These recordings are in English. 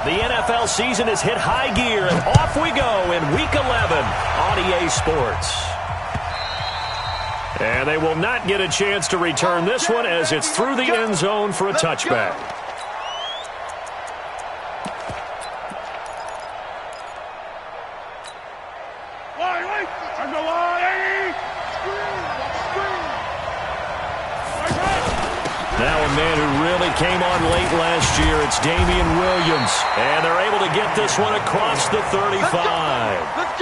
The NFL season has hit high gear, and off we go in Week 11 on EA Sports. And they will not get a chance to return this one as it's through the end zone for a touchback. Now a man who really came on late last year, it's Damian Williams. And they're able to get this one across the 35.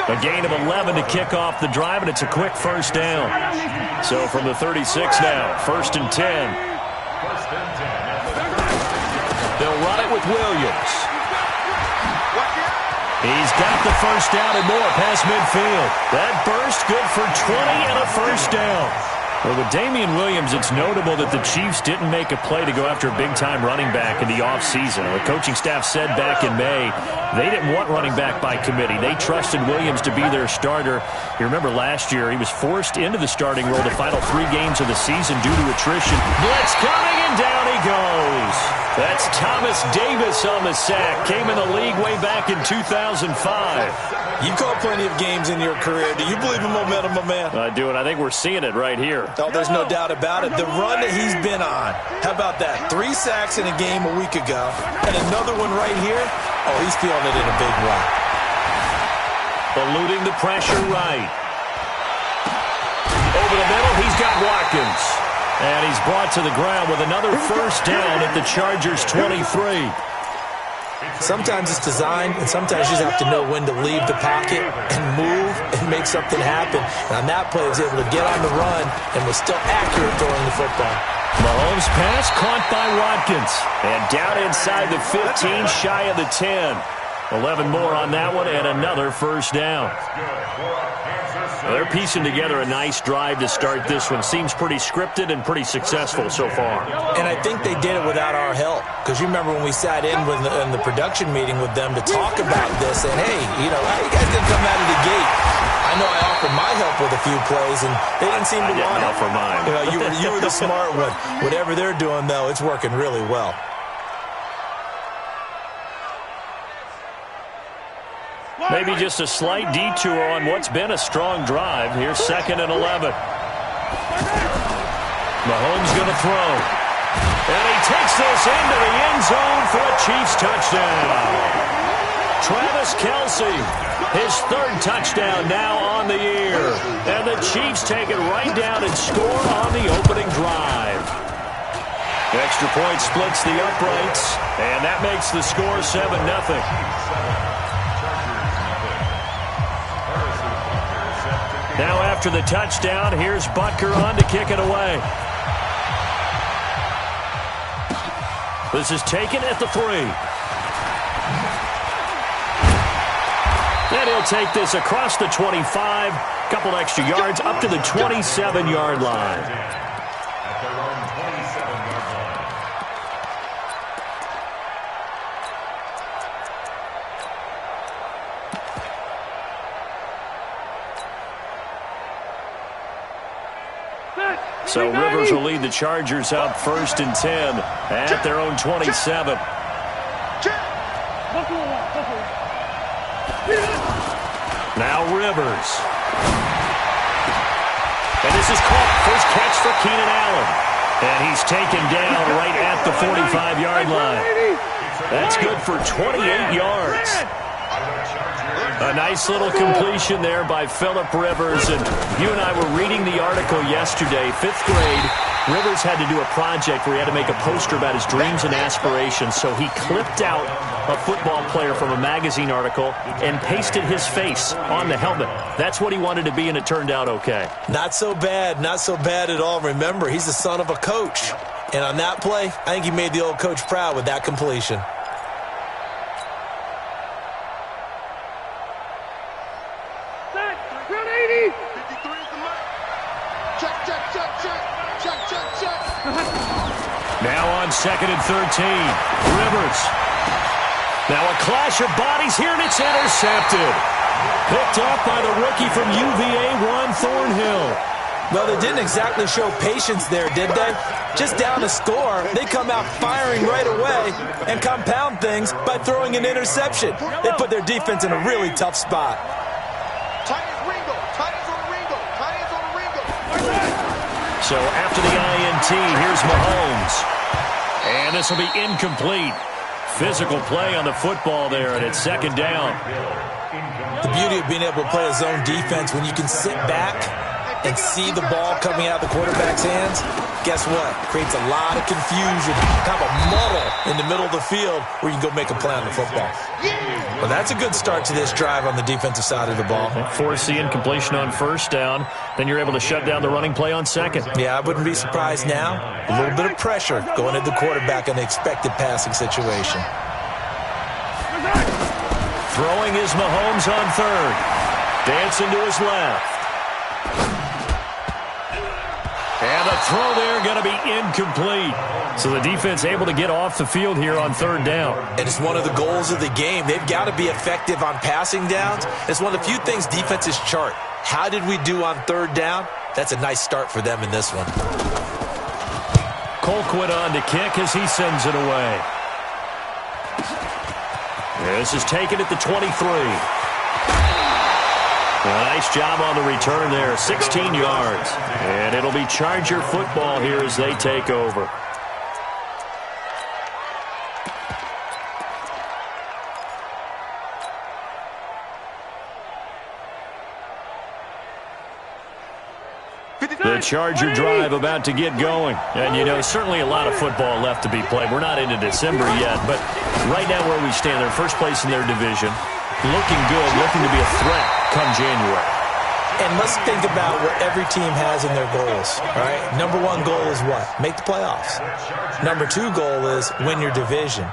A gain of 11 to kick off the drive, and it's a quick first down. So from the 36 now, 1st and 10. They'll run it with Williams. He's got the first down and more past midfield. That burst good for 20 and a first down. Well, with Damian Williams, it's notable that the Chiefs didn't make a play to go after a big-time running back in the offseason. The coaching staff said back in May they didn't want running back by committee. They trusted Williams to be their starter. You remember last year he was forced into the starting role the final 3 games of the season due to attrition. Blitz coming, and down he goes. That's Thomas Davis on the sack. Came in the league way back in 2005. You called plenty of games in your career. Do you believe in momentum, my man? I do, and I think we're seeing it right here. Oh, there's no doubt about it. The run that he's been on. How about that? 3 sacks in a game a week ago, and another one right here. Oh, he's feeling it in a big way. Eluding the pressure right. Over the middle, he's got Watkins. And he's brought to the ground with another first down at the Chargers' 23. Sometimes it's designed, and sometimes you just have to know when to leave the pocket and move and make something happen. And on that play, he was able to get on the run and was still accurate throwing the football. Mahomes' pass caught by Watkins. And down inside the 15, shy of the 10. 11 more on that one, and another first down. They're piecing together a nice drive to start this one. Seems pretty scripted and pretty successful so far. And I think they did it without our help. Because you remember when we sat in the production meeting with them to talk about this, and hey, you know, how you guys didn't come out of the gate? I know I offered my help with a few plays, and they didn't seem to want it. For mine. You know, you were the smart one. Whatever they're doing, though, it's working really well. Maybe just a slight detour on what's been a strong drive. Here's 2nd and 11. Mahomes going to throw. And he takes this into the end zone for a Chiefs touchdown. Travis Kelce, his 3rd touchdown now on the year. And the Chiefs take it right down and score on the opening drive. Extra point splits the uprights, and that makes the score 7-0. Now after the touchdown, here's Butker on to kick it away. This is taken at the 3. And he'll take this across the 25. Couple extra yards up to the 27-yard line. So Rivers will lead the Chargers out 1st and 10 at their own 27. Now Rivers. And this is caught. First catch for Keenan Allen. And he's taken down right at the 45-yard line. That's good for 28 yards. A nice little completion there by Phillip Rivers. And you and I were reading the article yesterday, 5th grade. Rivers had to do a project where he had to make a poster about his dreams and aspirations. So he clipped out a football player from a magazine article and pasted his face on the helmet. That's what he wanted to be, and it turned out okay. Not so bad. Not so bad at all. Remember, he's the son of a coach. And on that play, I think he made the old coach proud with that completion. Now on 2nd and 13. Rivers. Now a clash of bodies here, and it's intercepted. Picked up by the rookie from UVA, Juan Thornhill. Well, they didn't exactly show patience there, did they? Just down a score, they come out firing right away and compound things by throwing an interception. They put their defense in a really tough spot. So after the INT, here's Mahomes. And this will be incomplete. Physical play on the football there, and it's second down. The beauty of being able to play a zone defense when you can sit back and see the ball coming out of the quarterback's hands, guess what? Creates a lot of confusion, kind of a muddle in the middle of the field where you can go make a play on the football. Well, that's a good start to this drive on the defensive side of the ball. Force the incompletion on first down, then you're able to shut down the running play on second. Yeah, I wouldn't be surprised now. A little bit of pressure going at the quarterback in the expected passing situation. Throwing is Mahomes on third. Dancing to his left. And the throw there going to be incomplete. So the defense able to get off the field here on third down. And it's one of the goals of the game. They've got to be effective on passing downs. It's one of the few things defenses chart. How did we do on third down? That's a nice start for them in this one. Colquitt on to kick as he sends it away. This is taken at the 23. Nice job on the return there, 16 yards. And it'll be Charger football here as they take over. The Charger drive about to get going. And, you know, certainly a lot of football left to be played. We're not into December yet, but right now where we stand, they're first place in their division. Looking good, looking to be a threat come January. And let's think about what every team has in their goals, all right? Number one goal is what? Make the playoffs. Number two goal is win your division.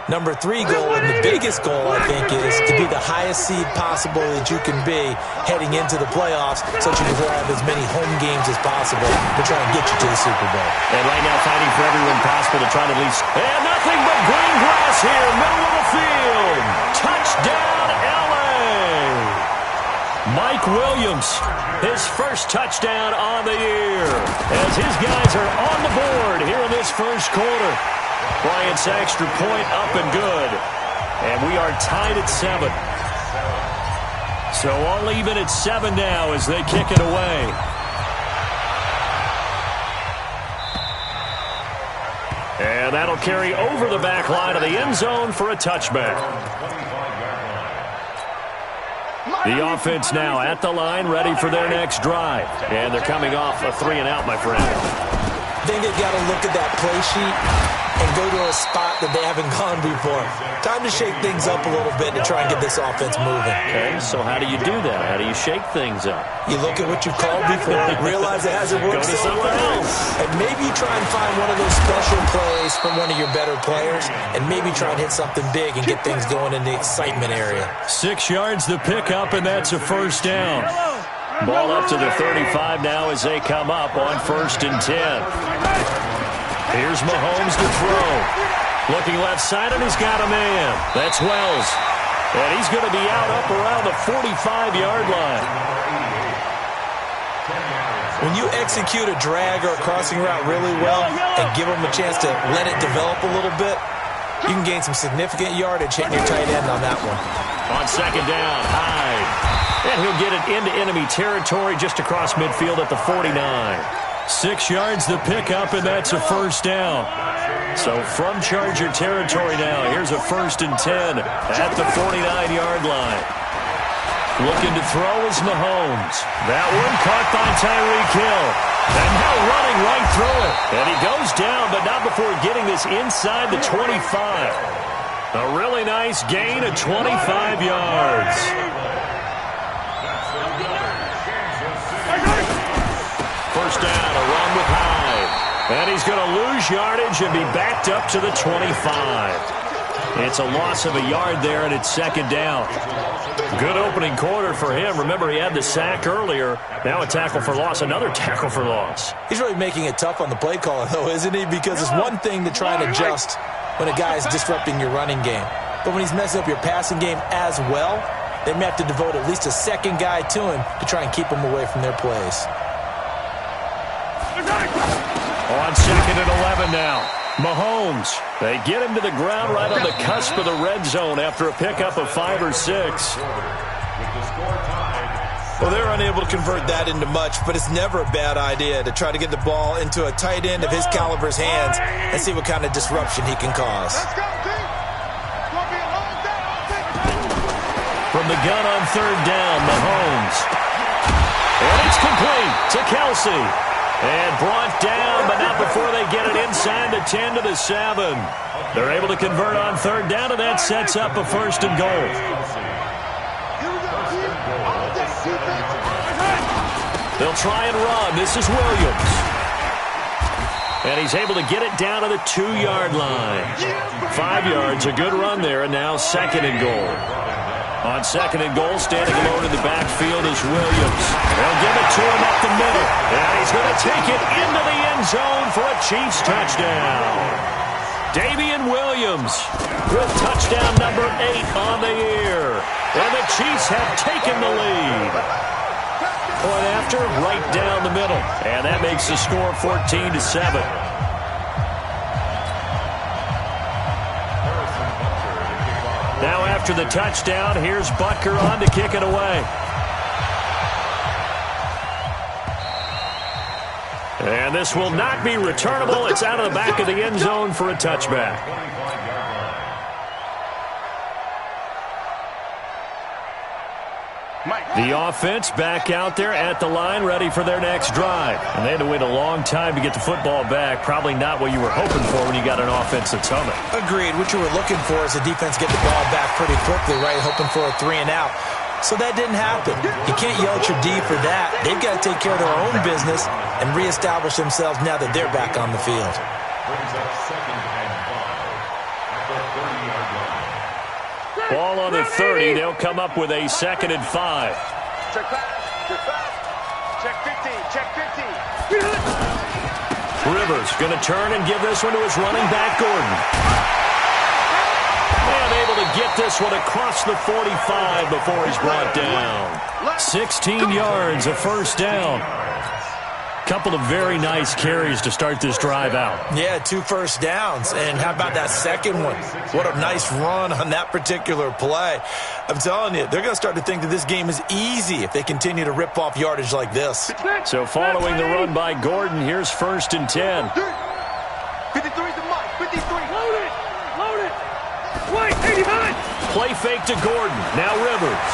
Number three goal, and the biggest goal, I think, is to be the highest seed possible that you can be heading into the playoffs so that you can have as many home games as possible to try and get you to the Super Bowl. And right now fighting for everyone possible to try to at least... And nothing but green grass here, middle of the field. Touchdown, L.A. Mike Williams, his first touchdown on the year. As his guys are on the board here in this first quarter. Bryant's extra point up and good. And we are tied at 7. So all even at 7 now as they kick it away. And that'll carry over the back line of the end zone for a touchback. The offense now at the line, ready for their next drive. And they're coming off a 3-and-out, my friend. I think they've got to look at that play sheet and go to a spot that they haven't gone before. Time to shake things up a little bit to try and get this offense moving. Okay, so how do you do that? How do you shake things up? You look at what you've called before, realize it hasn't worked somewhere else, and maybe you try and find one of those special plays from one of your better players, and maybe try and hit something big and get things going in the excitement area. 6 yards the pickup, and that's a first down. Ball up to the 35 now as they come up on 1st and 10. Here's Mahomes to throw. Looking left side, and he's got a man. That's Wells. And he's going to be out up around the 45-yard line. When you execute a drag or a crossing route really well and give them a chance to let it develop a little bit, you can gain some significant yardage hitting your tight end on that one. On second down, Hyde. And he'll get it into enemy territory just across midfield at the 49. 6 yards the pickup, and that's a first down. So from Charger territory now, here's a 1st and 10 at the 49-yard line. Looking to throw is Mahomes. That one caught by Tyreek Hill. And now running right through it. And he goes down, but not before getting this inside the 25. A really nice gain of 25 yards. First down, a run with Hyde. And he's going to lose yardage and be backed up to the 25. It's a loss of a yard there, and it's second down. Good opening quarter for him. Remember, he had the sack earlier. Now a tackle for loss, another tackle for loss. He's really making it tough on the play caller, though, isn't he? Because it's one thing to try and adjust when a guy is disrupting your running game. But when he's messing up your passing game as well, they may have to devote at least a second guy to him to try and keep him away from their plays. 7 now. Mahomes, they get him to the ground right on the cusp of the red zone after a pickup of 5 or 6. Well, they're unable to convert that into much, but it's never a bad idea to try to get the ball into a tight end of his caliber's hands and see what kind of disruption he can cause. From the gun on 3rd down, Mahomes. And it's complete to Kelsey. And brought down, but not before they get it inside the 10 to the 7. They're able to convert on 3rd down, and that sets up a 1st and goal. They'll try and run. This is Williams. And he's able to get it down to the 2-yard line. 5 yards, a good run there, and now 2nd and goal. On 2nd and goal, standing alone in the backfield is Williams. They'll give it to him up the middle. And he's going to take it into the end zone for a Chiefs touchdown. Damian Williams with touchdown number 8 on the year. And the Chiefs have taken the lead. Point after, right down the middle. And that makes the score 14-7. Now after the touchdown, here's Butker on to kick it away. And this will not be returnable. It's out of the back of the end zone for a touchback. The offense back out there at the line, ready for their next drive. And they had to wait a long time to get the football back. Probably not what you were hoping for when you got an offense that's humming. Agreed. What you were looking for is the defense get the ball back pretty quickly, right? Hoping for a 3 and out. So that didn't happen. You can't yell at your D for that. They've got to take care of their own business and reestablish themselves now that they're back on the field. Ball on the 30. They'll come up with a 2nd and 5. Check pass. Check 50. Check 50. Rivers going to turn and give this one to his running back, Gordon. And able to get this one across the 45 before he's brought down. 16 yards, a 1st down. Couple of very nice carries to start this drive out. Yeah, 2 first downs. And how about that second one? What a nice run on that particular play. I'm telling you, they're going to start to think that this game is easy if they continue to rip off yardage like this. So following the run by Gordon, here's 1st and 10. 53 to Mike. 53. Load it. Load it. Wait, 89. Play fake to Gordon. Now Rivers.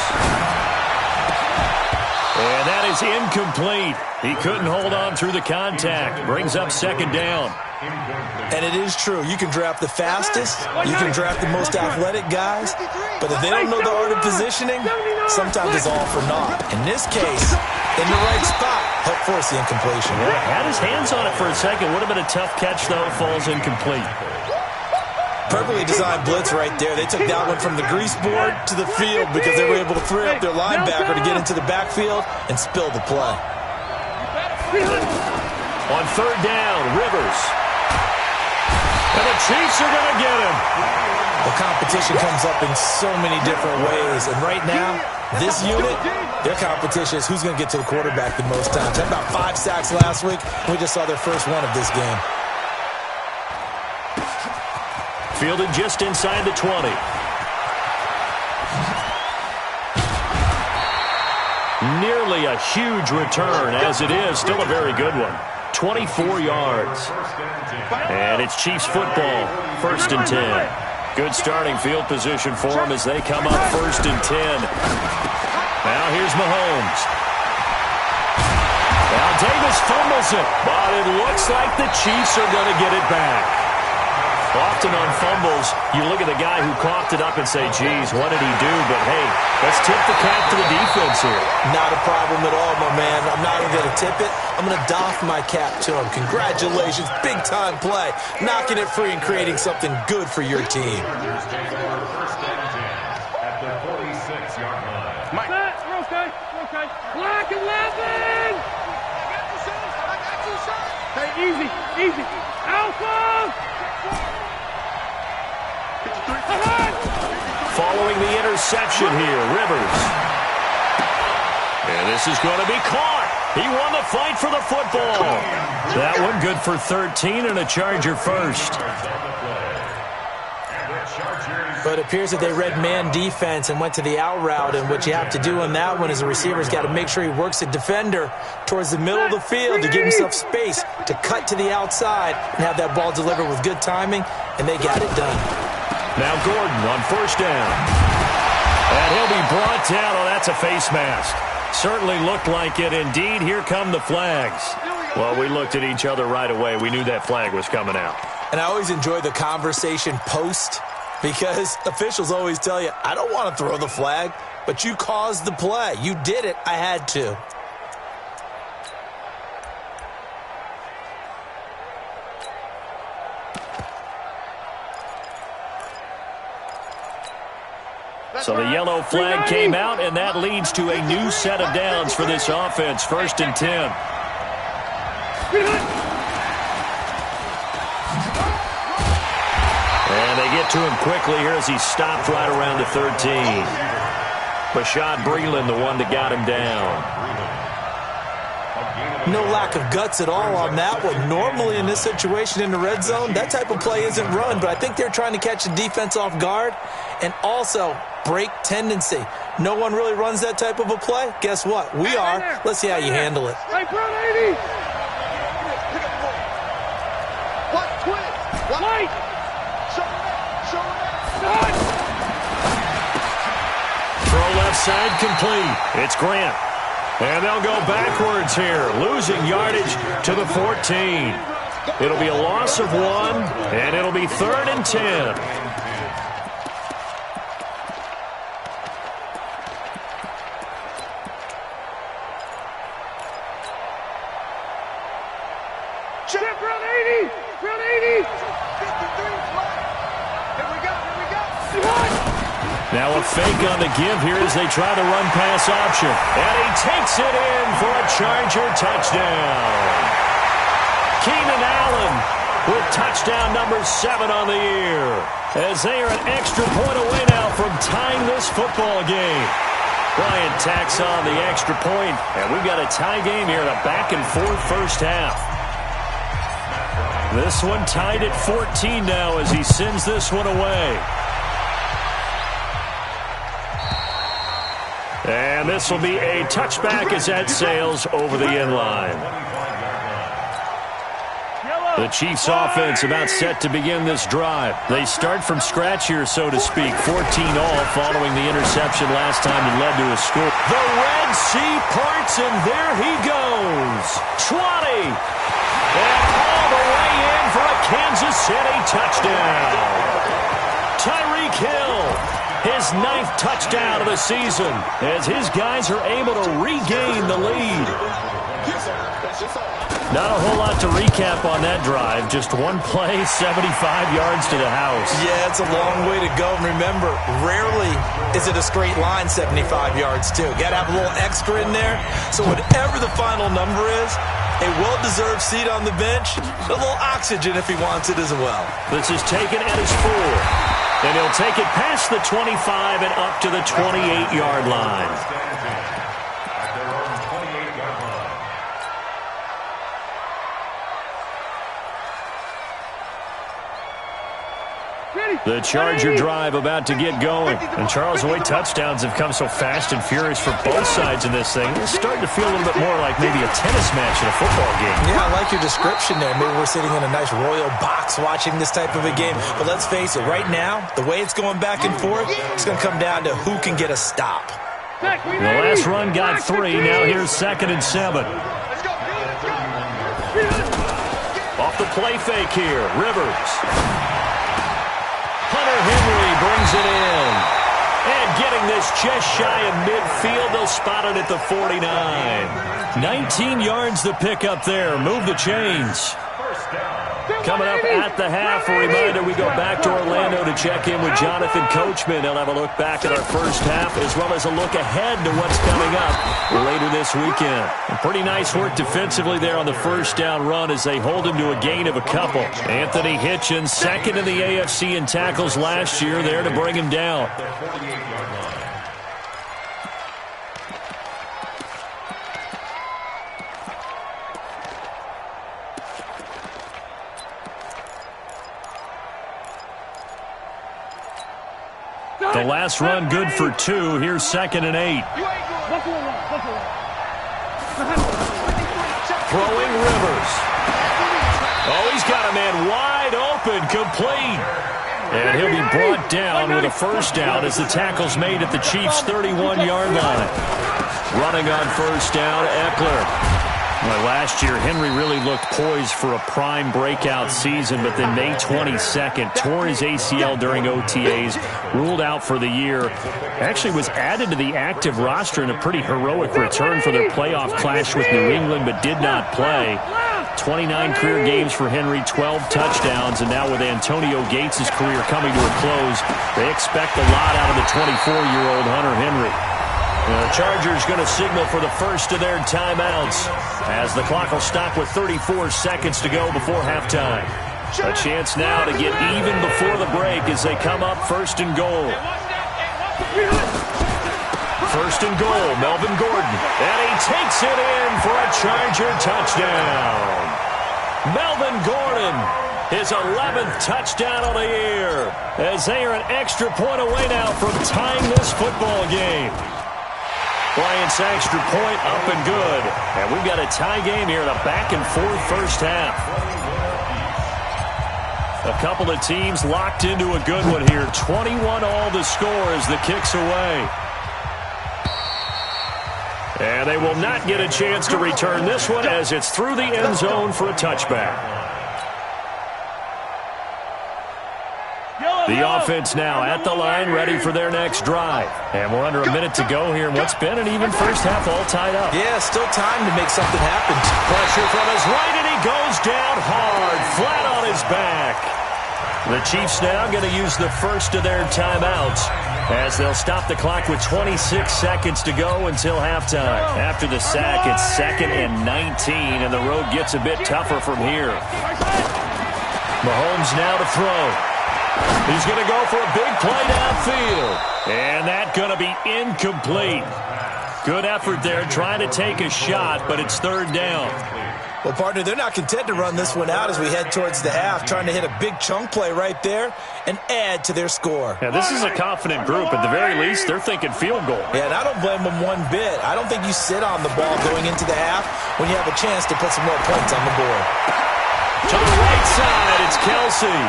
And that is incomplete. He couldn't hold on through the contact. Brings up 2nd down. And it is true. You can draft the fastest. You can draft the most athletic guys. But if they don't know the art of positioning, sometimes it's all for naught. In this case, in the right spot, helped force the incompletion. Yeah, had his hands on it for a second. Would have been a tough catch, though. Falls incomplete. Perfectly designed blitz right there. They took that one from the grease board to the field because they were able to free up their linebacker to get into the backfield and spill the play. On 3rd down, Rivers. And the Chiefs are going to get him. The competition comes up in so many different ways. And right now, this unit, their competition is who's going to get to the quarterback the most times. They had about 5 sacks last week. We just saw their first one of this game. Fielded just inside the 20. Nearly a huge return, as it is. Still a very good one. 24 yards. And it's Chiefs football. 1st and 10. Good starting field position for them as they come up 1st and 10. Now here's Mahomes. Now Davis fumbles it, but it looks like the Chiefs are going to get it back. Often on fumbles, you look at the guy who coughed it up and say, geez, what did he do? But, hey, let's tip the cap to the defense here. Not a problem at all, my man. I'm not even going to tip it. I'm going to doff my cap to him. Congratulations. Big-time play. Knocking it free and creating something good for your team. Mike. We're okay. We're okay. Black 11. I got you, son. I got you, son. Hey, easy. Easy. Alpha. Following the interception here, Rivers. And this is going to be caught. He won the fight for the football. That one good for 13 and a Charger first. But it appears that they read man defense and went to the out route, and what you have to do on that one is the receiver's got to make sure he works the defender towards the middle of the field to give himself space to cut to the outside and have that ball delivered with good timing, and they got it done. Now Gordon on first down. And he'll be brought down. Oh, that's a face mask. Certainly looked like it. Indeed, here come the flags. Well, we looked at each other right away. We knew that flag was coming out. And I always enjoy the conversation post, because officials always tell you, I don't want to throw the flag, but you caused the play. You did it. I had to. So the yellow flag came out, and that leads to a new set of downs for this offense. 1st and 10. And they get to him quickly here as he stopped right around the 13. Bashad Breeland, the one that got him down. No lack of guts at all on that one. Normally in this situation in the red zone, that type of play isn't run, but I think they're trying to catch the defense off guard and also break tendency. No one really runs that type of a play. Guess what? We are. Let's see how you handle it. Hey, front 80. What? Twist. White. Throw left side complete. It's Grant. And they'll go backwards here, losing yardage to the 14. It'll be a loss of 1, and it'll be 3rd and 10. Chip, run 80. Run 80. 53 flat. Here we go. Now a fake on the give here as they try the run-pass option. And he takes it in for a Charger touchdown. Keenan Allen with touchdown number 7 on the year, as they are an extra point away now from tying this football game. Bryant tacks on the extra point, and we've got a tie game here in a back-and-forth first half. This one tied at 14 now as he sends this one away. And this will be a touchback as that sails over the end line. The Chiefs offense about set to begin this drive. They start from scratch here, so to speak. 14 all following the interception last time that led to a score. The Red Sea parts, and there he goes. 20. And all the way in for a Kansas City touchdown. Tyreek Hill, his 9th touchdown of the season, as his guys are able to regain the lead. Not a whole lot to recap on that drive. Just one play, 75 yards to the house. Yeah, it's a long way to go. And remember, rarely is it a straight line 75 yards, too. Got to have a little extra in there. So whatever the final number is, a well-deserved seat on the bench, a little oxygen if he wants it as well. This is taken at his 4. And he'll take it past the 25 and up to the 28-yard line. The Charger drive about to get going. And Charles, the way touchdowns have come so fast and furious for both sides in this thing, it's starting to feel a little bit more like maybe a tennis match in a football game. Yeah, I like your description there. Maybe we're sitting in a nice royal box watching this type of a game. But let's face it, right now, the way it's going back and forth, it's going to come down to who can get a stop. The last run got 3. Now here's 2nd and 7. Off the play fake here, Rivers. Hunter Henry brings it in. And getting this just shy of midfield, they'll spot it at the 49. 19 yards to pick up there. Move the chains. Coming up at the half, a reminder, we go back to Orlando to check in with Jonathan Coachman. He'll have a look back at our first half as well as a look ahead to what's coming up later this weekend. And pretty nice work defensively there on the first down run as they hold him to a gain of a couple. Anthony Hitchens, 2nd in the AFC in tackles last year, there to bring him down. The last run good for 2. Here's 2nd and 8. Throwing Rivers. Oh, he's got a man wide open, complete. And he'll be brought down with a first down as the tackle's made at the Chiefs' 31-yard line. Running on first down, Eckler. Well, last year, Henry really looked poised for a prime breakout season, but then May 22nd, tore his ACL during OTAs, ruled out for the year. Actually was added to the active roster in a pretty heroic return for their playoff clash with New England, but did not play. 29 career games for Henry, 12 touchdowns, and now with Antonio Gates' career coming to a close, they expect a lot out of the 24-year-old Hunter Henry. The Chargers going to signal for the first of their timeouts as the clock will stop with 34 seconds to go before halftime. A chance now to get even before the break as they come up 1st and goal. 1st and goal, Melvin Gordon. And he takes it in for a Charger touchdown. Melvin Gordon, his 11th touchdown of the year, as they are an extra point away now from tying this football game. Bryant's extra point up and good. And we've got a tie game here in a back-and-forth first half. A couple of teams locked into a good one here. 21 all the score as the kick's away. And they will not get a chance to return this one as it's through the end zone for a touchback. The offense now at the line, ready for their next drive. And we're under a minute to go here in what's been an even first half, all tied up. Yeah, still time to make something happen. Pressure from his right, and he goes down hard, flat on his back. The Chiefs now going to use the first of their timeouts as they'll stop the clock with 26 seconds to go until halftime. After the sack, it's 2nd and 19, and the road gets a bit tougher from here. Mahomes now to throw. He's going to go for a big play downfield. And that's going to be incomplete. Good effort there trying to take a shot, but it's 3rd down. Well, partner, they're not content to run this one out as we head towards the half, trying to hit a big chunk play right there and add to their score. Yeah, this is a confident group. At the very least, they're thinking field goal. Yeah, and I don't blame them one bit. I don't think you sit on the ball going into the half when you have a chance to put some more points on the board. To the right side, it's Kelsey.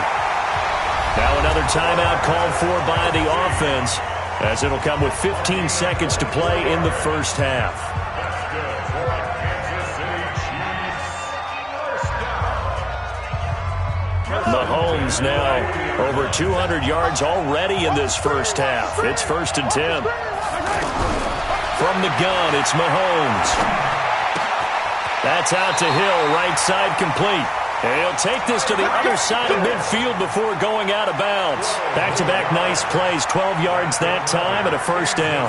Now another timeout called for by the offense as it'll come with 15 seconds to play in the first half. Mahomes now over 200 yards already in this first half. It's 1st and 10. From the gun, it's Mahomes. That's out to Hill, right side complete. And he'll take this to the other side of midfield before going out of bounds. Back-to-back nice plays, 12 yards that time and a first down.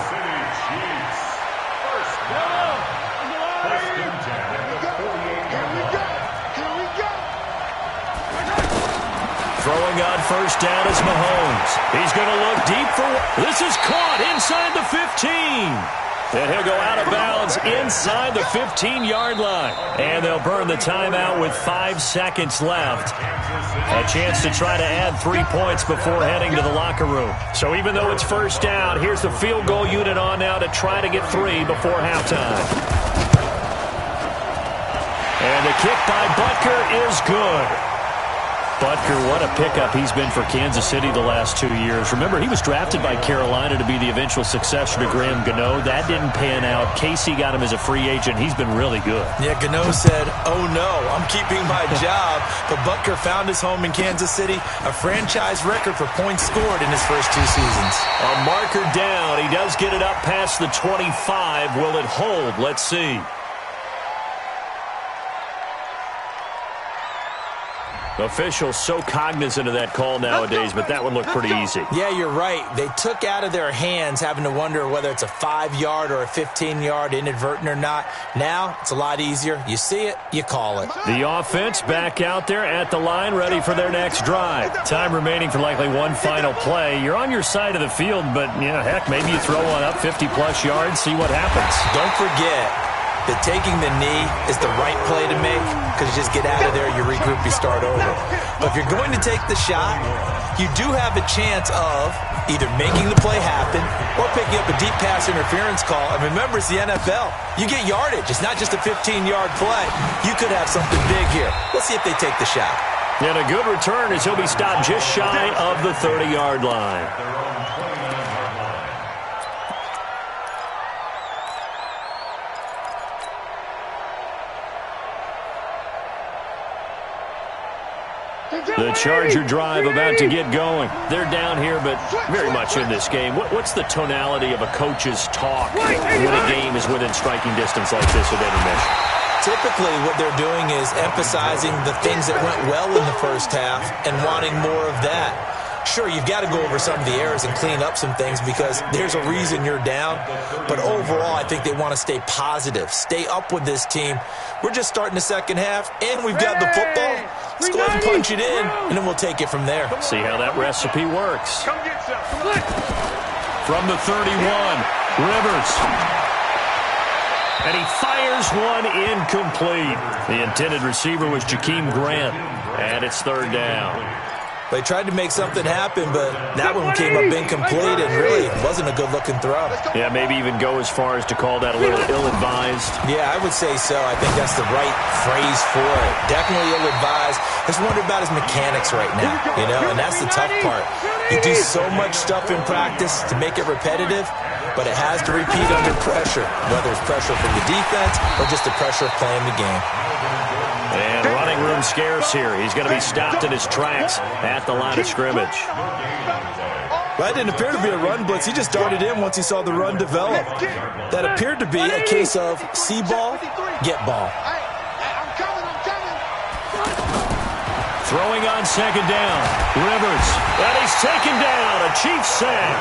Throwing on first down is Mahomes. He's going to look deep for... This is caught inside the 15. And he'll go out of bounds inside the 15-yard line. And they'll burn the timeout with 5 seconds left. A chance to try to add 3 points before heading to the locker room. So even though it's first down, here's the field goal unit on now to try to get 3 before halftime. And the kick by Butker is good. Butker, what a pickup he's been for Kansas City the last 2 years. Remember, he was drafted by Carolina to be the eventual successor to Graham Gano. That didn't pan out. Casey got him as a free agent. He's been really good. Yeah, Gano said, oh no, I'm keeping my job. But Butker found his home in Kansas City, a franchise record for points scored in his first 2 seasons. A marker down. He does get it up past the 25. Will it hold? Let's see. Officials so cognizant of that call nowadays, but that one looked pretty easy. Yeah, you're right. They took out of their hands having to wonder whether it's a 5-yard or a 15-yard inadvertent or not. Now, it's a lot easier. You see it, you call it. The offense back out there at the line, ready for their next drive. Time remaining for likely one final play. You're on your side of the field, but, you know, heck, maybe you throw one up 50-plus yards, see what happens. Don't forget, that taking the knee is the right play to make because you just get out of there, you regroup, you start over. But if you're going to take the shot, you do have a chance of either making the play happen or picking up a deep pass interference call. And remember, it's the NFL. You get yardage. It's not just a 15-yard play. You could have something big here. Let's see if they take the shot. And a good return as he'll be stopped just shy of the 30-yard line. The Charger drive about to get going. They're down here, but very much in this game. What's the tonality of a coach's talk when a game is within striking distance like this at intermission? Typically, what they're doing is emphasizing the things that went well in the first half and wanting more of that. Sure, you've got to go over some of the errors and clean up some things because there's a reason you're down. But overall, I think they want to stay positive, stay up with this team. We're just starting the second half, and we've got the football. Let's go ahead and punch it in, and then we'll take it from there. See how that recipe works. From the 31, Rivers. And he fires one incomplete. The intended receiver was Jakeem Grant, and it's third down. They tried to make something happen, but that one came up incomplete and really wasn't a good-looking throw. Yeah, maybe even go as far as to call that a little ill-advised. Yeah, I would say so. I think that's the right phrase for it. Definitely ill-advised. I just wonder about his mechanics right now, and that's the tough part. You do so much stuff in practice to make it repetitive, but it has to repeat under pressure, whether it's pressure from the defense or just the pressure of playing the game. And running room scarce here. He's going to be stopped in his tracks at the line of scrimmage. That didn't appear to be a run blitz. He just darted in once he saw the run develop. That appeared to be a case of see ball, get ball. Throwing on second down. Rivers. And he's taken down. A Chiefs sack.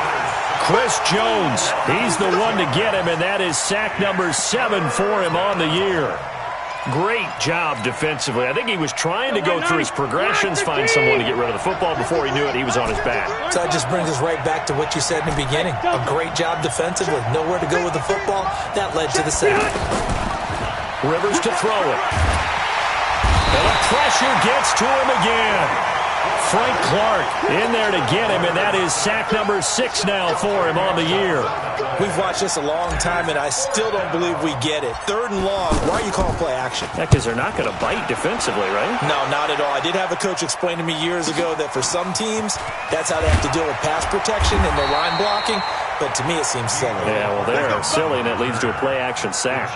Chris Jones. He's the one to get him, and that is sack number 7 for him on the year. Great job defensively. I think he was trying to go through his progressions, find someone to get rid of the football. Before he knew it, he was on his back. So that just brings us right back to what you said in the beginning. A great job defensively. Nowhere to go with the football. That led to the sack. Rivers to throw it. And the pressure gets to him again. Frank Clark in there to get him, and that is sack number 6 now for him on the year. We've watched this a long time, and I still don't believe we get it. 3rd and long, why are you calling play action? Yeah, because they're not going to bite defensively, right? No, not at all. I did have a coach explain to me years ago that for some teams, that's how they have to deal with pass protection and their line blocking, but to me it seems silly. Yeah, well, they're silly, and it leads to a play action sack.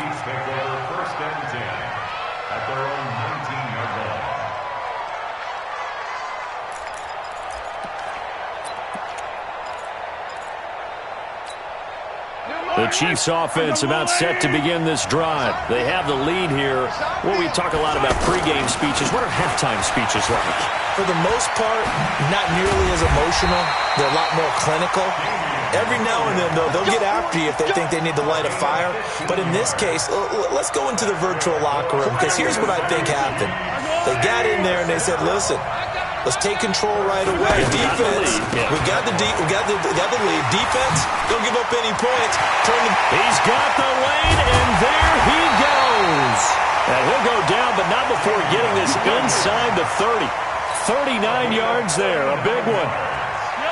The Chiefs offense about set to begin this drive. They have the lead here. Well, we talk a lot about pregame speeches. What are halftime speeches like? For the most part, not nearly as emotional. They're a lot more clinical. Every now and then, though, they'll get after you if they think they need to light a fire. But in this case, let's go into the virtual locker room, because here's what I think happened. They got in there and they said, listen, let's take control right away. Defense, we got the lead. Defense, don't give up any points. He's got the lane, and there he goes. And he'll go down, but not before getting this inside the 30. 39 yards there, a big one.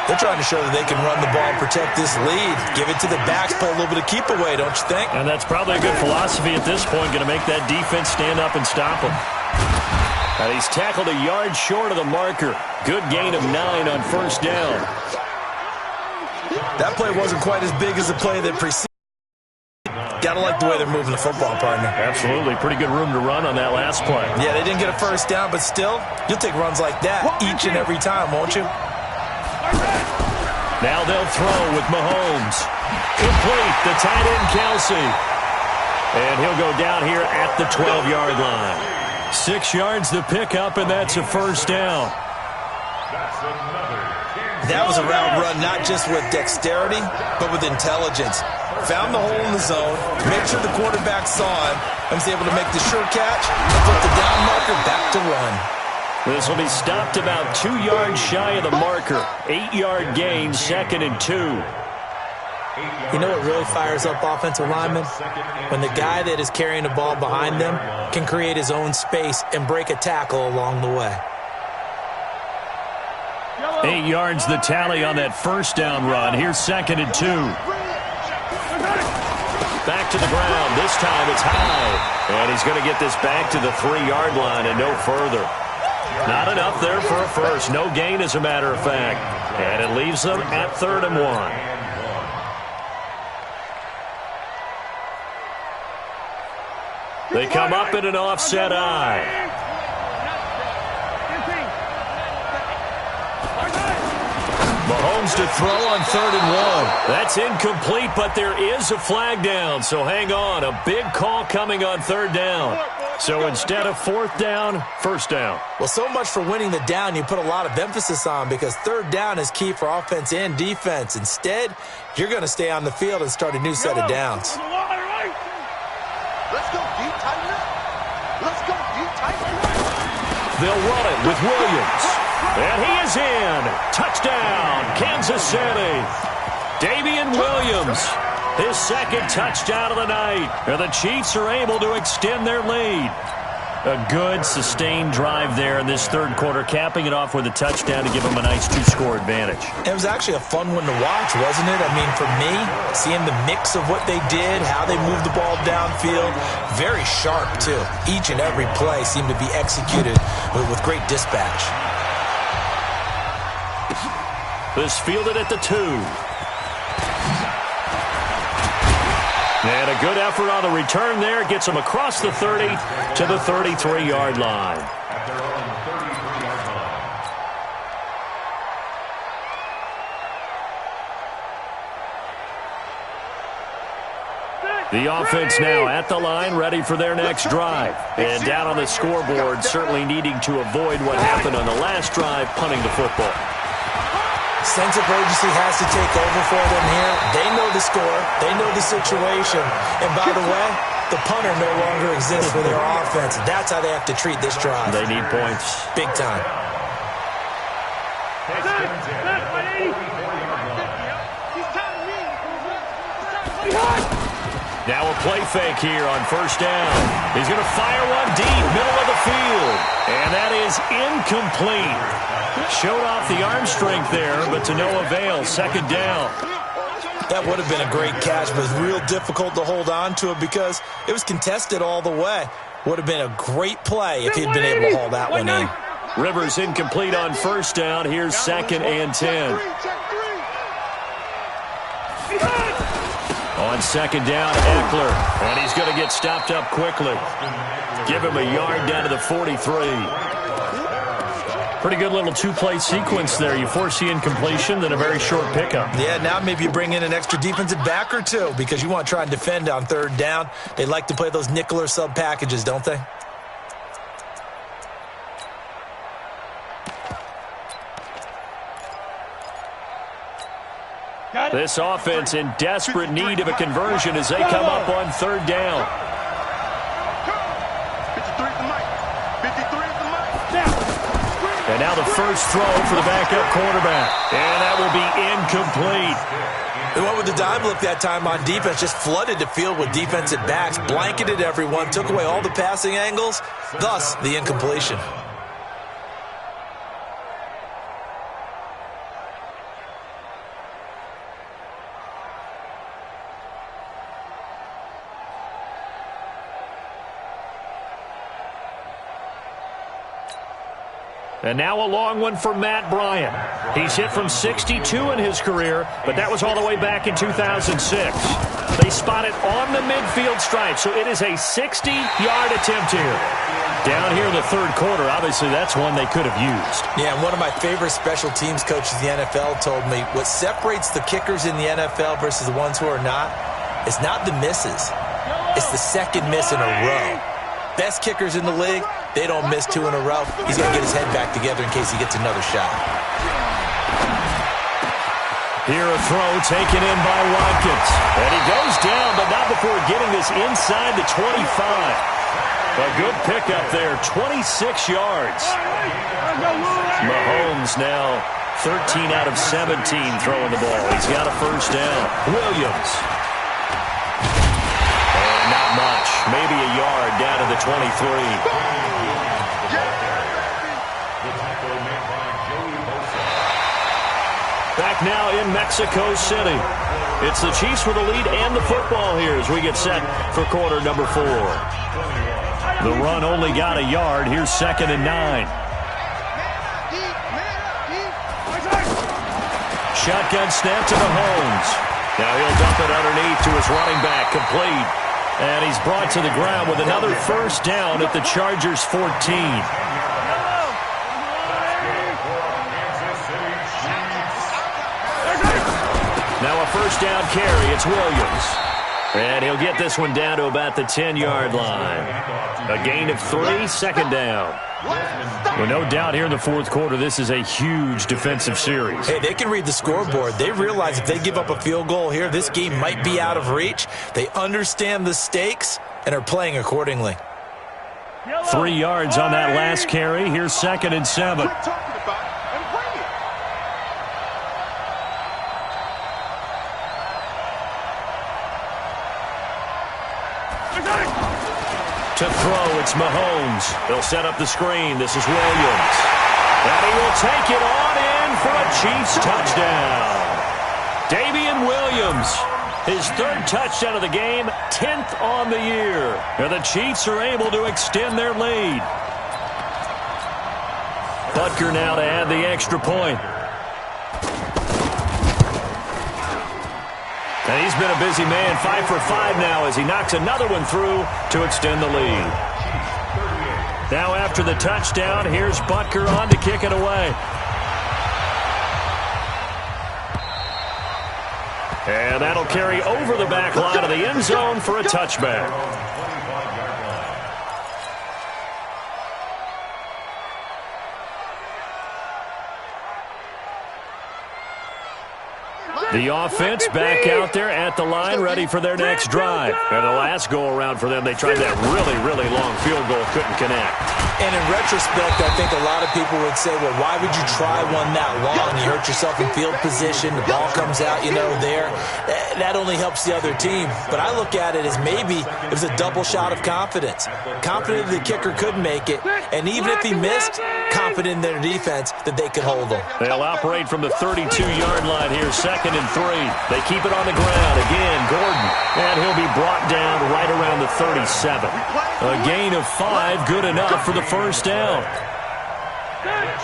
They're trying to show that they can run the ball and protect this lead. Give it to the backs, play a little bit of keep away, don't you think? And that's probably a good philosophy at this point, going to make that defense stand up and stop him. And he's tackled a yard short of the marker. Good gain of 9 on first down. That play wasn't quite as big as the play that preceded. Got to like the way they're moving the football, partner. Absolutely. Pretty good room to run on that last play. Yeah, they didn't get a first down, but still, you'll take runs like that each and every time, won't you? Now they'll throw with Mahomes. Complete, the tight end, Kelsey. And he'll go down here at the 12-yard line. 6 yards the pickup, and that's a first down. That was a route run, not just with dexterity, but with intelligence. Found the hole in the zone, made sure the quarterback saw him, and was able to make the sure catch and put the down marker back to run. This will be stopped about 2 yards shy of the marker. 8-yard gain, 2nd and 2. You know what really fires up offensive linemen? When the guy that is carrying the ball behind them can create his own space and break a tackle along the way. 8 yards the tally on that first down run. Here's 2nd and 2. Back to the ground. This time it's high. And he's going to get this back to the 3-yard line and no further. Not enough there for a first. No gain, as a matter of fact. And it leaves them at 3rd and 1. They come up in an offset eye. Mahomes to throw on 3rd and 1. That's incomplete, but there is a flag down, so hang on. A big call coming on 3rd down. So instead of 4th down, 1st down. Well, so much for winning the down you put a lot of emphasis on, because 3rd down is key for offense and defense. Instead, you're going to stay on the field and start a new set of downs. Let's go deep, tighten up. Let's go deep, tighten up. They'll run it with Williams. And he is in. Touchdown, Kansas City. Damian Williams, his 2nd touchdown of the night. And the Chiefs are able to extend their lead. A good, sustained drive there in this 3rd quarter, capping it off with a touchdown to give them a nice 2-score advantage. It was actually a fun one to watch, wasn't it? I mean, for me, seeing the mix of what they did, how they moved the ball downfield, very sharp, too. Each and every play seemed to be executed with great dispatch. This fielded at the 2. And a good effort on the return there. Gets him across the 30 to the 33-yard line. The offense now at the line, ready for their next drive. And down on the scoreboard, certainly needing to avoid what happened on the last drive, punting the football. Sense of urgency has to take over for them here. They know the score. They know the situation. And by the way, the punter no longer exists for their offense. That's how they have to treat this drive. They need points. Big time. Now a play fake here on 1st down. He's going to fire one deep, middle of the field. And that is incomplete. Showed off the arm strength there, but to no avail. 2nd down. That would have been a great catch, but it's real difficult to hold on to it because it was contested all the way. Would have been a great play if he'd been able to haul that one in. Rivers incomplete on 1st down. Here's 2nd and 10. On 2nd down, Eckler. And he's going to get stopped up quickly. Give him a yard down to the 43. Pretty good little 2-play sequence there. You force the incompletion, then a very short pickup. Yeah, now maybe you bring in an extra defensive back or two because you want to try and defend on 3rd down. They like to play those nickel or sub packages, don't they? This offense in desperate need of a conversion as they come up on 3rd down. 53 at the mic. 53 at the mic. And now the first throw for the backup quarterback. And that will be incomplete. They went with the dime look that time on defense, just flooded the field with defensive backs, blanketed everyone, took away all the passing angles, thus the incompletion. And now a long one for Matt Bryant. He's hit from 62 in his career, but that was all the way back in 2006. They spot it on the midfield stripe, so it is a 60-yard attempt here. Down here in the 3rd quarter, obviously that's one they could have used. Yeah, and one of my favorite special teams coaches in the NFL told me what separates the kickers in the NFL versus the ones who are not, it's not the misses. It's the 2nd miss in a row. Best kickers in the league, they don't miss 2 in a row. He's going to get his head back together in case he gets another shot. Here a throw taken in by Watkins. And he goes down, but not before getting this inside the 25. A good pickup there, 26 yards. Mahomes now 13 out of 17 throwing the ball. He's got a first down. Williams. And not much. Maybe a yard down to the 23. Back now in Mexico City. It's the Chiefs with the lead and the football here as we get set for quarter number 4. The run only got a yard. Here's 2nd and 9. Shotgun snap to Mahomes. Now he'll dump it underneath to his running back, complete. And he's brought to the ground with another first down at the Chargers' 14. Now a first down carry. It's Williams. And he'll get this one down to about the 10-yard line. A gain of 3, 2nd down. Well, no doubt here in the fourth quarter, this is a huge defensive series. Hey, they can read the scoreboard. They realize if they give up a field goal here, this game might be out of reach. They understand the stakes and are playing accordingly. 3 yards on that last carry. Here's 2nd and 7. To throw, it's Mahomes. He'll set up the screen. This is Williams. And he will take it on in for a Chiefs touchdown. Damian Williams, his 3rd touchdown of the game, 10th on the year. And the Chiefs are able to extend their lead. Butker now to add the extra point. And he's been a busy man, 5 for 5 now as he knocks another one through to extend the lead. Now after the touchdown, here's Butker on to kick it away. And that'll carry over the back line of the end zone for a touchback. The offense back out there at the line, ready for their next drive. And the last go-around for them, they tried that really, really long field goal, couldn't connect. And in retrospect, I think a lot of people would say, well, why would you try one that long? You hurt yourself in field position. The ball comes out, there. That only helps the other team. But I look at it as maybe it was a double shot of confidence. Confident the kicker could make it. And even if he missed, confident in their defense that they could hold him. They'll operate from the 32-yard line here, 2nd and 3. They keep it on the ground. Again, Gordon. And he'll be brought down right around the 37. A gain of 5, good enough for the first down.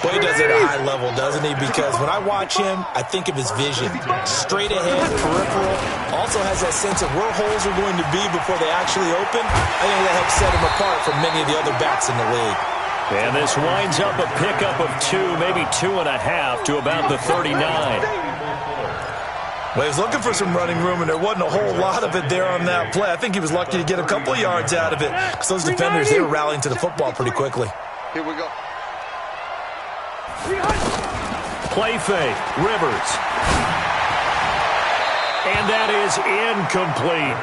Well, he does it at a high level, doesn't he? Because when I watch him, I think of his vision. Straight ahead, peripheral. Also has that sense of where holes are going to be before they actually open. I think that helps set him apart from many of the other backs in the league. And this winds up a pickup of 2, maybe 2.5 to about the 39. Well, he was looking for some running room, and there wasn't a whole lot of it there on that play. I think he was lucky to get a couple of yards out of it because those defenders, they were rallying to the football pretty quickly. Here we go. Play fake, Rivers. And that is incomplete.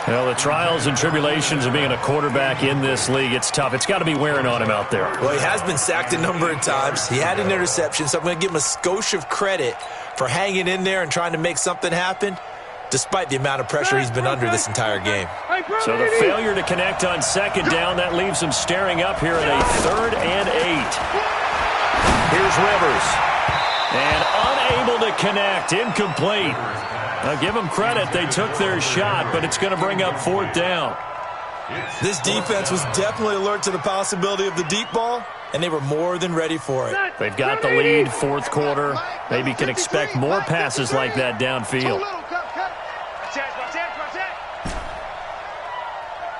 Well, the trials and tribulations of being a quarterback in this league, it's tough. It's got to be wearing on him out there. Well, he has been sacked a number of times. He had an interception, so I'm going to give him a skosh of credit for hanging in there and trying to make something happen, despite the amount of pressure he's been under this entire game. So the failure to connect on 2nd down, that leaves him staring up here at a 3rd and 8. Here's Rivers. And unable to connect, incomplete. Now, give them credit. They took their shot, but it's going to bring up 4th down. This defense was definitely alert to the possibility of the deep ball, and they were more than ready for it. They've got the lead, 4th quarter. Maybe can expect more passes like that downfield.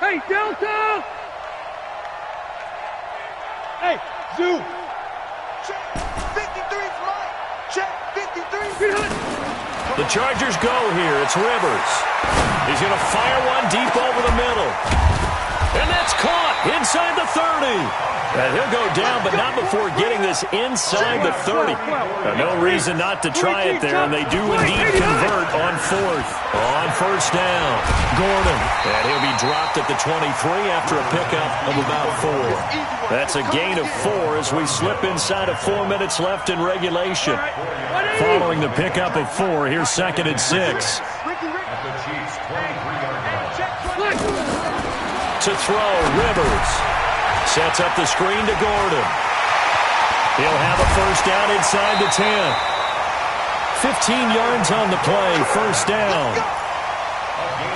Hey, Delta! Hey, Zoo! Check 53 flight! Check 53! The Chargers go here. It's Rivers. He's going to fire one deep over the middle. And that's caught inside the 30. And he'll go down, but not before getting this inside the 30. No reason not to try it there, and they do indeed convert on fourth. On first down, Gordon. And he'll be dropped at the 23 after a pickup of about 4. That's a gain of 4 as we slip inside of 4 minutes left in regulation. Following the pickup of 4, here's 2nd and 6. To throw, Rivers. Sets up the screen to Gordon. He'll have a first down inside the 10. 15 yards on the play, first down.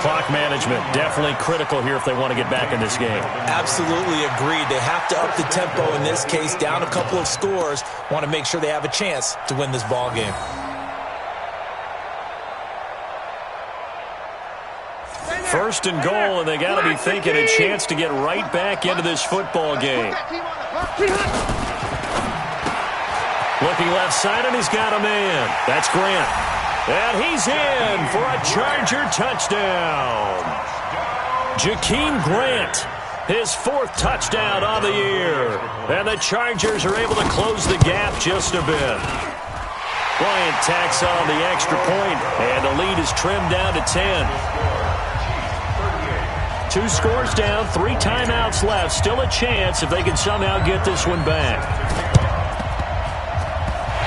Clock management, definitely critical here if they want to get back in this game. Absolutely agreed. They have to up the tempo in this case, down a couple of scores. Want to make sure they have a chance to win this ball game. First and goal, and they got to be thinking a chance to get right back into this football game. Looking left side, and he's got a man. That's Grant. And he's in for a Charger touchdown. Jakeem Grant, his 4th touchdown on the year. And the Chargers are able to close the gap just a bit. Bryant tacks on the extra point, and the lead is trimmed down to 10. 2 scores down, 3 timeouts left. Still a chance if they can somehow get this one back.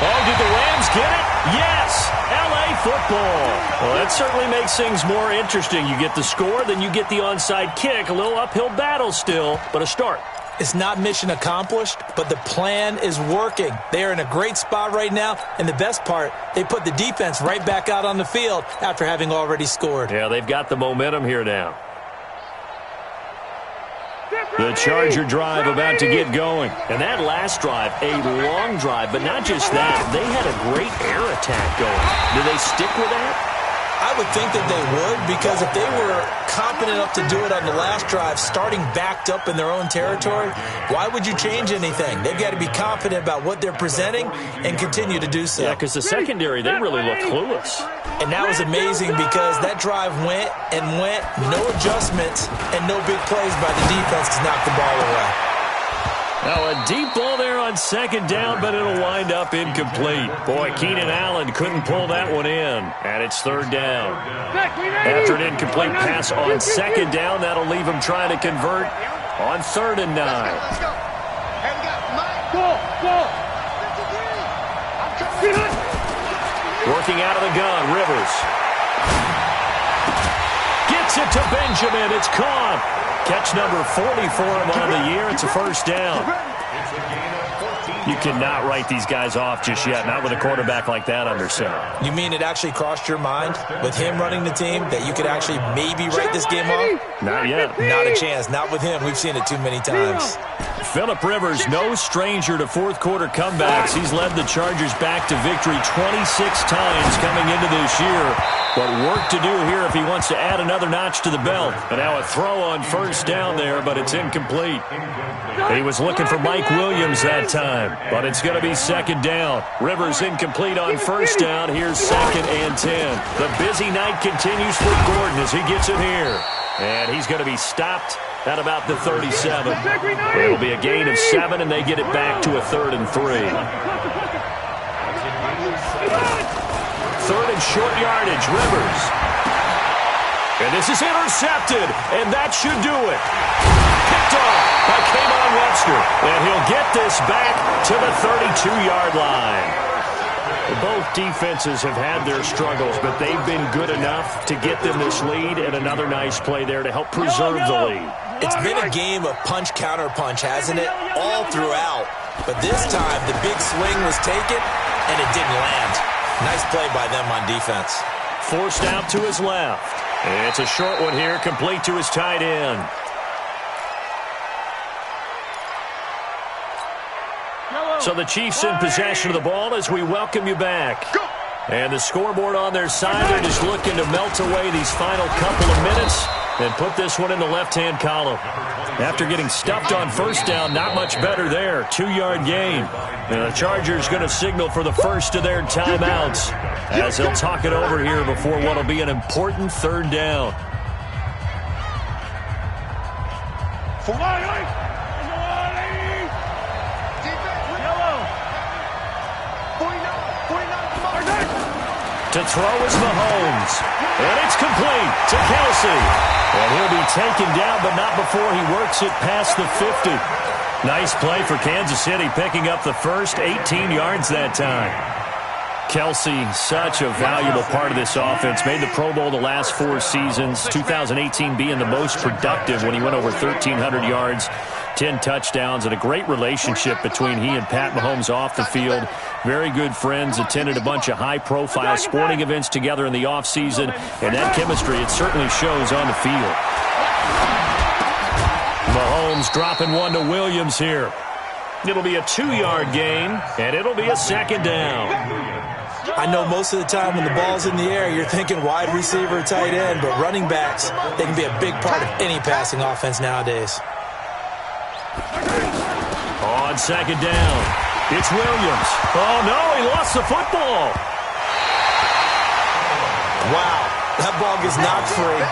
Oh, did the Rams get it? Yes! L.A. football. Well, that certainly makes things more interesting. You get the score, then you get the onside kick. A little uphill battle still, but a start. It's not mission accomplished, but the plan is working. They're in a great spot right now, and the best part, they put the defense right back out on the field after having already scored. Yeah, they've got the momentum here now. The Charger drive about to get going. And that last drive, a long drive, but not just that. They had a great air attack going. Do they stick with that? I would think that they would, because if they were competent enough to do it on the last drive, starting backed up in their own territory, why would you change anything? They've got to be confident about what they're presenting and continue to do so. Yeah, because the secondary, they really look clueless. And that was amazing because that drive went and went, no adjustments, and no big plays by the defense to knock the ball away. Now, a deep ball there on 2nd down, but it'll wind up incomplete. Boy, Keenan Allen couldn't pull that one in, and it's 3rd down. After an incomplete pass on 2nd down, that'll leave him trying to convert on 3rd and 9. Working out of the gun, Rivers. Gets it to Benjamin. It's caught. Catch number 40 for him on the year. It's a first down. You cannot write these guys off just yet, not with a quarterback like that under center. You mean it actually crossed your mind with him running the team that you could actually maybe write this game off? Not yet. Not a chance. Not with him. We've seen it too many times. Phillip Rivers, no stranger to fourth-quarter comebacks. He's led the Chargers back to victory 26 times coming into this year. But work to do here if he wants to add another notch to the belt. And now a throw on first down there, but it's incomplete. He was looking for Mike Williams that time, but it's going to be 2nd down. Rivers incomplete on first down. Here's 2nd and 10. The busy night continues for Gordon as he gets it here. And he's going to be stopped at about the 37. It'll be a gain of 7, and they get it back to a 3rd and 3. 3rd and short yardage, Rivers. And this is intercepted, and that should do it. Picked off by K'Von Webster, and he'll get this back to the 32-yard line. Both defenses have had their struggles, but they've been good enough to get them this lead, and another nice play there to help preserve the lead. It's been a game of punch-counter-punch, hasn't it? All throughout. But this time, the big swing was taken, and it didn't land. Nice play by them on defense. Forced out to his left. It's a short one here, complete to his tight end. So the Chiefs in possession of the ball as we welcome you back. And the scoreboard on their side, they're just looking to melt away these final couple of minutes and put this one in the left-hand column. After getting stuffed on first down, not much better there. 2-yard gain. And the Chargers going to signal for the first of their timeouts as they'll talk it over here before what will be an important 3rd down. To throw is Mahomes. And it's complete to Kelsey. And he'll be taken down, but not before he works it past the 50. Nice play for Kansas City, picking up the first 18 yards that time. Kelsey, such a valuable part of this offense. Made the Pro Bowl the last 4 seasons. 2018 being the most productive when he went over 1,300 yards, 10 touchdowns, and a great relationship between he and Pat Mahomes off the field. Very good friends, attended a bunch of high-profile sporting events together in the offseason, and that chemistry, it certainly shows on the field. Mahomes dropping one to Williams here. It'll be a 2-yard gain, and it'll be a second down. I know most of the time when the ball's in the air, you're thinking wide receiver, tight end, but running backs, they can be a big part of any passing offense nowadays. On second down, it's Williams. Oh, no, he lost the football. Wow, that ball gets knocked free,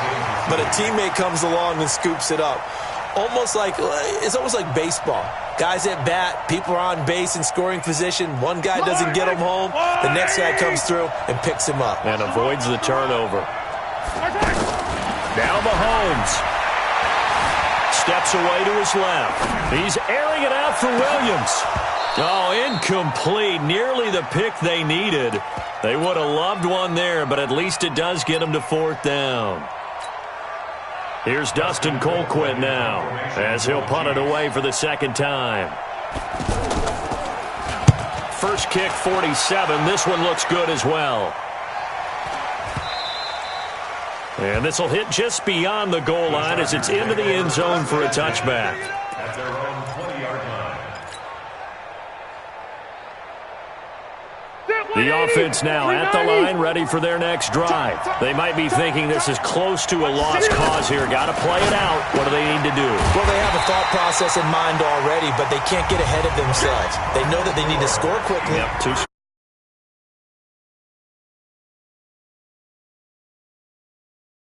but a teammate comes along and scoops it up. It's almost like baseball. Guys at bat, people are on base in scoring position. One guy doesn't get him home. The next guy comes through and picks him up. And avoids the turnover. Now Mahomes steps away to his left. He's airing it out for Williams. Oh, incomplete. Nearly the pick they needed. They would have loved one there, but at least it does get them to 4th down. Here's Dustin Colquitt now, as he'll punt it away for the second time. First kick, 47. This one looks good as well. And this will hit just beyond the goal line as it's into the end zone for a touchback. The offense now at the line, ready for their next drive. They might be thinking this is close to a lost cause here. Got to play it out. What do they need to do? Well, they have a thought process in mind already, but they can't get ahead of themselves. They know that they need to score quickly. Yep,